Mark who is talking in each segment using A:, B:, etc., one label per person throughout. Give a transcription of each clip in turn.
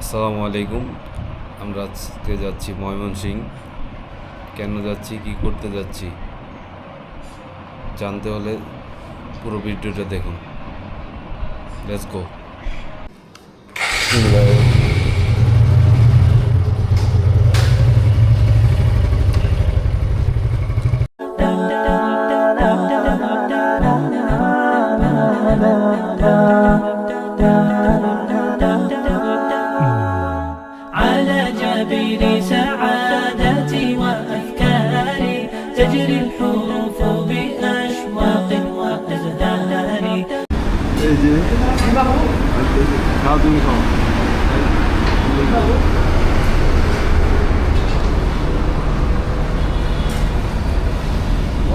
A: আসসালামু আলাইকুম। আমরা আজকে যাচ্ছি ময়মনসিংহ। কেন যাচ্ছি, কি করতে যাচ্ছি জানতে হলে পুরো ভিডিওটা দেখুন। Let's go.
B: على جبين سعادتي وأفكاري تجري الحروف بأشواق وأزهار
C: এই যে খাও তুমি খাও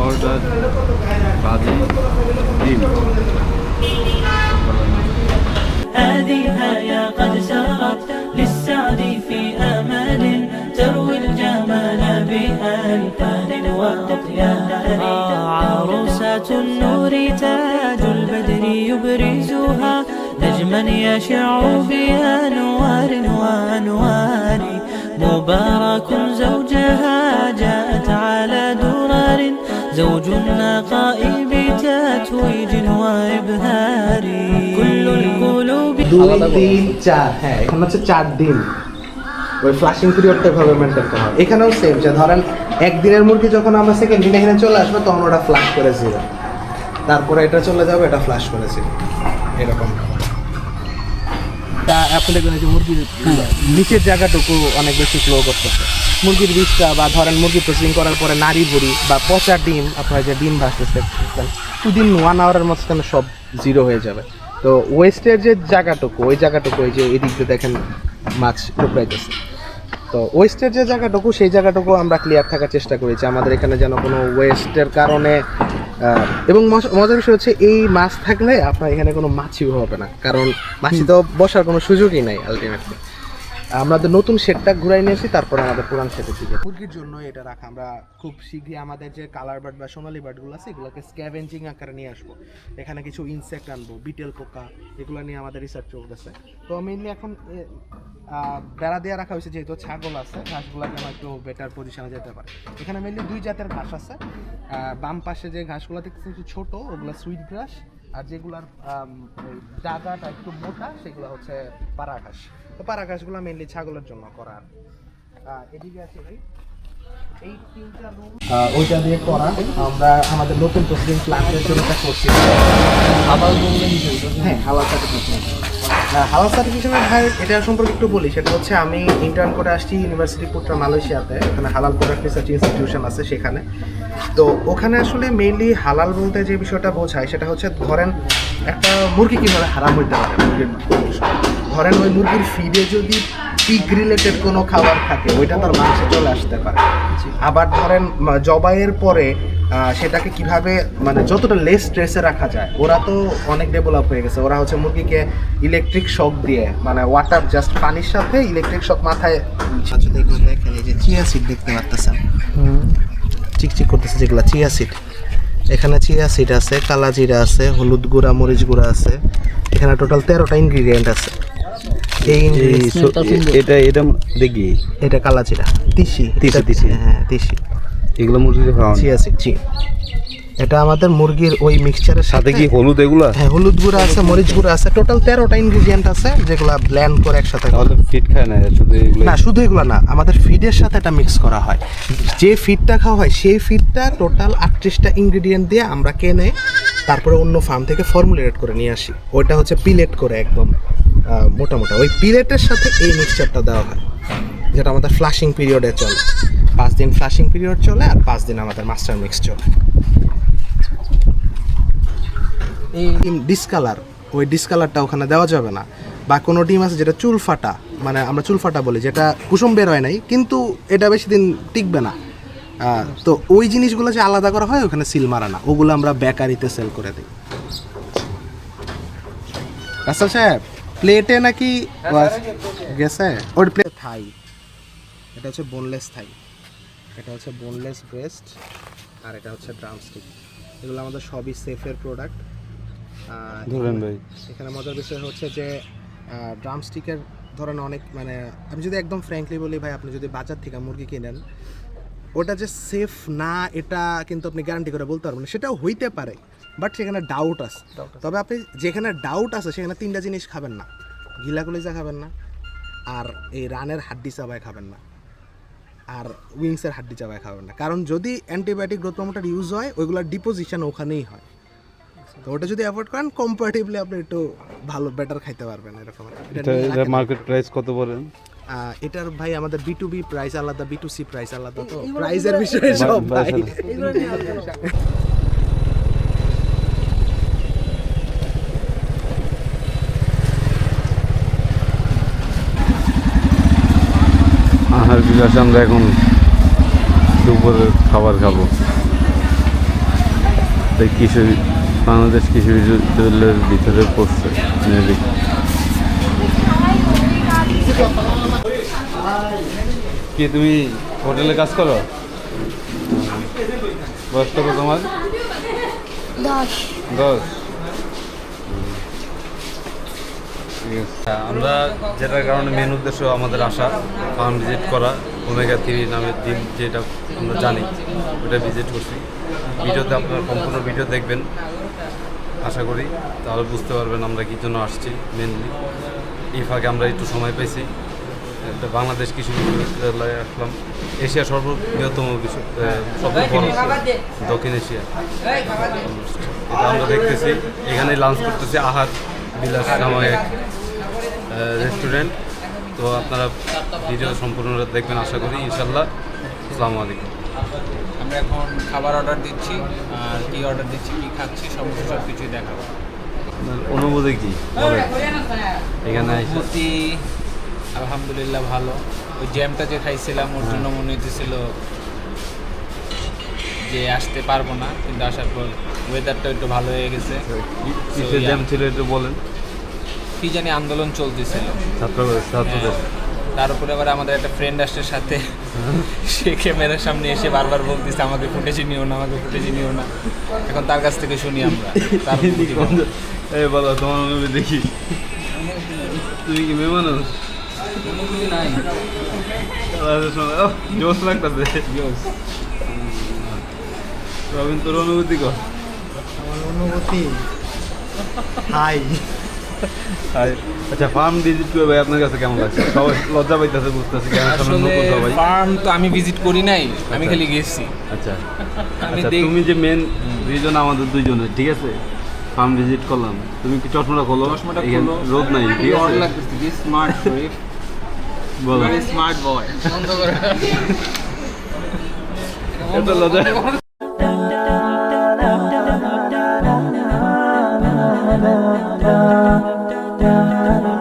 C: অর্ডার ভাজি ডিম
B: هذه يا قد سرت للسعد في أمل تروي الجمال بألفان وأطيار عروسة النور تاج البدر يبرزها نجما يشع بأنوار وأنوار مبارك زوجها جاءت على درر زوج النقاء بتتويج وإبهار كل القلوب
D: 2 3 4 হ্যাঁ এখন হচ্ছে 4 দিন ওই ফ্লাশিং পিরিয়ডটা ভাবে মেইনটেইন করা হয়। এখানেও সেম, যে ধরেন একদিনের মুরগি যখন আমরা সেকেন্ড দিনে এখানে চলে আসবে তখন ওটা ফ্লাশ করেছিল, তারপরে এটা চলে যাবে, এটা ফ্লাশ করেছিল, এরকম। তা আপনি দেখবেন যে মুরগির নিচের জায়গাটুকু অনেক বেশি ফ্লো করতেছে। মুরগির বীজটা বা ধরেন মুরগি প্রসেসিং করার পরে নাড়ি ভুড়ি বা পচা ডিম, আপনার যে ডিম ভাসতেছে উইদিন 1 আওয়ারের মধ্যে সব জিরো হয়ে যাবে। তো ওয়েস্টের যে জায়গাটুকু, ওই জায়গাটুকু ওই যে এদিক দিয়ে দেখেন মাছ টুকরাইতেছে, তো ওয়েস্টের যে জায়গাটুকু সেই জায়গাটুকু আমরা ক্লিয়ার থাকার চেষ্টা করেছি আমাদের এখানে যেন কোনো ওয়েস্টের কারণে। এবং মজার বিষয় হচ্ছে এই মাছ থাকলে আপনার এখানে কোনো মাছিও হবে না, কারণ মাছি তো বসার কোনো সুযোগই নাই আলটিমেটলি। আমাদের নতুন শেডটা ঘুরাই নিয়েছি, তারপর আমাদের পুরান শেডের দিকে মুরগির জন্য এটা রাখা। আমরা খুব শীঘ্রই আমাদের যে কালার বার্ড বা সোনালি বার্ডগুলো আছে এগুলোকে স্ক্যাভেঞ্জিং আকারে নিয়ে আসবো। এখানে কিছু ইনসেক্ট আনবো, বিটেল পোকা, এগুলো নিয়ে আমাদের রিসার্চ চলতেছে। তো মেইনলি এখন বেড়া দিয়ে রাখা হয়েছে, যেহেতু ছাগল আছে ঘাসগুলোকে আমার একটু বেটার পজিশনে যেতে পারে। এখানে মেইনলি 2 জাতের ঘাস আছে। বাম পাশে যে ঘাসগুলো দেখতেছি একটু ছোটো, ওগুলো সুইট ঘাস, আর যেগুলার জায়গাটা একটু মোটা সেগুলো হচ্ছে পাড়া ঘাস। তো পাড়া ঘাসগুলো মেইনলি ছাগলের জন্য করা। এদিকে আছে ভাই এই 3টা রুম, ওইটা দিয়ে করা। আমরা আমাদের নতুন প্রসেসিং প্ল্যান্টের জন্য এটা করছি। হ্যাঁ, হালাল সার্টিফিকেশন। হালাল সার্টিফিকেশনের ভাই এটা সম্পর্কে একটু বলি। সেটা হচ্ছে আমি ইন্টার্ন করে আসছি ইউনিভার্সিটি পুত্রা মালয়েশিয়াতে, ওখানে হালাল প্রোডাক্ট রিসার্চ ইনস্টিটিউশন আছে সেখানে। তো ওখানে আসলে মেইনলি হালাল বলতে যে বিষয়টা বোঝায় সেটা হচ্ছে ধরেন একটা মুরগি কীভাবে হারাম হইতে পারে। মুরগির ধরেন ওই মুরগির ফিডে যদি পিগ রিলেটেড কোনো খাবার থাকে ওইটা তার মাংসে চলে আসতে পারে। আবার ধরেন জবাইয়ের পরে সেটাকে কিভাবে মানে যতটা লেস স্ট্রেসে রাখা যায়। ওরা তো অনেক ডেভেলপ হয়ে গেছে, ওরা হচ্ছে মুরগিকে ইলেকট্রিক শক দিয়ে, মানে ওয়াটার জাস্ট পানির সাথে ইলেকট্রিক শক মাথায়। দেখেন এই যে চিয়া সিড দেখতে পাচ্ছেন, চিকচিক করতেছে, যেগুলো চিয়া সিড। এখানে চিয়া সিড আছে, কালা জিরা আছে, হলুদ গুঁড়া, মরিচ গুঁড়া আছে। এখানে টোটাল 13টা ইনগ্রিডিয়েন্ট আছে।
C: এটা দেখি,
D: এটা কালা জিরা, তিসি, হ্যাঁ তিসি,
C: এগুলো মুরগিকে খাওয়ানো।
D: চিয়া সিড, জি। এটা আমাদের মুরগির ওই মিক্সচারের
C: সাথে কি হলুদ এগুলো?
D: হ্যাঁ, হলুদ গুঁড়া আছে, মরিচ গুঁড়া আছে, টোটাল 13টা ইনগ্রিডিয়েন্ট আছে যেগুলা ব্লেন্ড করে একসাথে।
C: তাহলে ফিট খায় না শুধু এগুলো?
D: না, শুধু এগুলো না, আমাদের ফিডের সাথে এটা মিক্স করা হয়। যে ফিডটা খাওয়া হয় সেই ফিডটা টোটাল 38টা ইনগ্রিডিয়েন্ট দিয়ে আমরা কিনে তারপরে অন্য ফার্ম থেকে ফর্মুলেট করে নিয়ে আসি। ওইটা হচ্ছে পিলেট করে একদম মোটা মোটা, ওই পিলেটের সাথে এই মিক্সচারটা দেওয়া হয়, যেটা আমাদের ফ্লাশিং পিরিয়ডে চলে। 5 দিন ফ্লাশিং পিরিয়ড চলে আর 5 দিন আমাদের মাস্টার মিক্স চলে। এই ডিসকালার, ওই ডিসকালারটা ওখানে দেওয়া যাবে না। বা কোনো ডিম আছে যেটা চুল ফাটা, মানে আমরা চুল ফাটা বলি, যেটা কুসুম বের হয় নাই কিন্তু এটা বেশি দিন টিকবে না। তো ওই জিনিসগুলো যে আলাদা করা হয় ওখানে সিল মারা না, ওগুলো আমরা বেকারিতে সেল করে দিই। রাসেল সাহেব, প্লেটে নাকি গেছে? ওর প্লেট থাই, এটা হচ্ছে বোনলেস থাই, এটা হচ্ছে বোনলেস ব্রেস্ট, আর এটা হচ্ছে ড্রামস্টিক। এগুলো আমাদের সবই সেফের প্রোডাক্ট।
C: ধরেন ভাই,
D: এখানে মজার বিষয় হচ্ছে যে ড্রামস্টিকের ধরেন অনেক মানে আমি যদি একদম ফ্র্যাঙ্কলি বলি ভাই, আপনি যদি বাজার থেকে মুরগি কিনেন, ওটা যে সেফ না এটা কিন্তু আপনি গ্যারান্টি করে বলতে পারবেন না। সেটাও হইতে পারে, বাট সেখানে ডাউট আছে। তবে আপনি যেখানে ডাউট আছে সেখানে 3টা জিনিস খাবেন না, গিলা কলিজা খাবেন না, আর এই রানের হাড্ডি চাবায় খাবেন না, আর উইংসের হাড্ডি চাবায় খাবেন না। কারণ যদি অ্যান্টিবায়োটিক গ্রোথ প্রমোটার ইউজ হয়, ওইগুলোর ডিপোজিশন ওখানেই হয়। তো ওটা যদি অ্যাভয়েড করেন কম্পারেটিভলি আপনি একটু ভালো বেটার খাইতে পারবেন এরকম।
C: এটা মার্কেট প্রাইস কত পড়ে?
D: এটার ভাই আমাদের B2B প্রাইস আলাদা, B2C প্রাইস আলাদা, তো প্রাইসের বিষয়ে সব ভাই।
C: আহার বিলাসে আমরা এখন দুপুরের খাবার খাবো। তাই বাংলাদেশ কৃষি বিশ্ববিদ্যালয়ের ভিতরে পড়ছে। কি তুমি হোটেলে কাজ করো? বয়স কত তোমার? 10। আমরা যেটার কারণে মেন উদ্দেশ্য আমাদের আসা, ফার্ম ভিজিট করা, ওমেগা 3 নামের ডিম যেটা আমরা জানি ওটা ভিজিট করছি। ভিডিওতে আপনারা সম্পূর্ণ ভিডিও দেখবেন আশা করি, তাহলে বুঝতে পারবেন আমরা কী জন্য আসছি। মেনলি এই ফাঁকে আমরা একটু সময় পেয়েছি, একটা বাংলাদেশ কৃষি বিশ্ববিদ্যালয়ে আসলাম। এশিয়া সর্ববৃহত্তম সবচেয়ে বড় দক্ষিণ এশিয়া, এটা আমরা দেখতেছি। এখানে লাঞ্চ করতেছি আহার বিলাস নামক এক রেস্টুরেন্ট। তো আপনারা ভিডিও সম্পূর্ণ দেখবেন আশা করি, ইনশাল্লাহ। আসসালামু আলাইকুম।
E: আমরা এখন খাবার অর্ডার দিচ্ছি, আর কি অর্ডার দিচ্ছি, কি খাচ্ছি, সব কিছুই দেখাবো।
C: অনুভূতি কি এখানে
E: অনুভূতি আলহামদুলিল্লাহ ভালো। ওই জ্যামটা যে খাইছিলাম ওর জন্য মনে হইতেছিল যে আসতে পারবো না, কিন্তু আসার পর ওয়েদারটা একটু ভালো হয়ে গেছে।
C: কিসের জ্যাম ছিল একটু বলেন?
E: কি জানি আন্দোলন চলতেছিল
C: ছাত্রদের।
E: তার উপরে আবার আমাদের একটা ফ্রেন্ড আসছে সাথে, সে ক্যামেরার সামনে এসে বারবার বলতেছে আমাকে ফুটেজে নিও না, আমাকে ফুটেজে নিও না। এখন তার কাছ থেকে শুনি আমরা তার অনুভূতি কেমন।
C: এই বলো তোমার অনুভূতি দেখি। তুমি কি মেয়ে মানুষ?
E: অনুভূতি নাই,
C: জোশ লাগতেছে। রবিন, তোর অনুভূতি কর।
D: আমার অনুভূতি হাই।
C: আচ্ছা, ফার্ম ভিজিট করে ভাই আপনার কাছে কেমন লাগছে? সবাই লজ্জা পাইতেছে, বুঝতেছে সবাই।
E: ফার্ম তো আমি ভিজিট করি নাই, আমি খালি গেছি।
C: আচ্ছা আচ্ছা, তুমি যে মেন রিজন আমাদের দুইজনের, ঠিক আছে, ফার্ম ভিজিট করলাম, তুমি কি চশমাটা খোলো, রোদ নাই, ঠিক আছে?
E: স্মার্ট
C: বলো।
E: স্মার্ট বয় বন্ধ করে
C: এটা লজ্জা।
B: da da da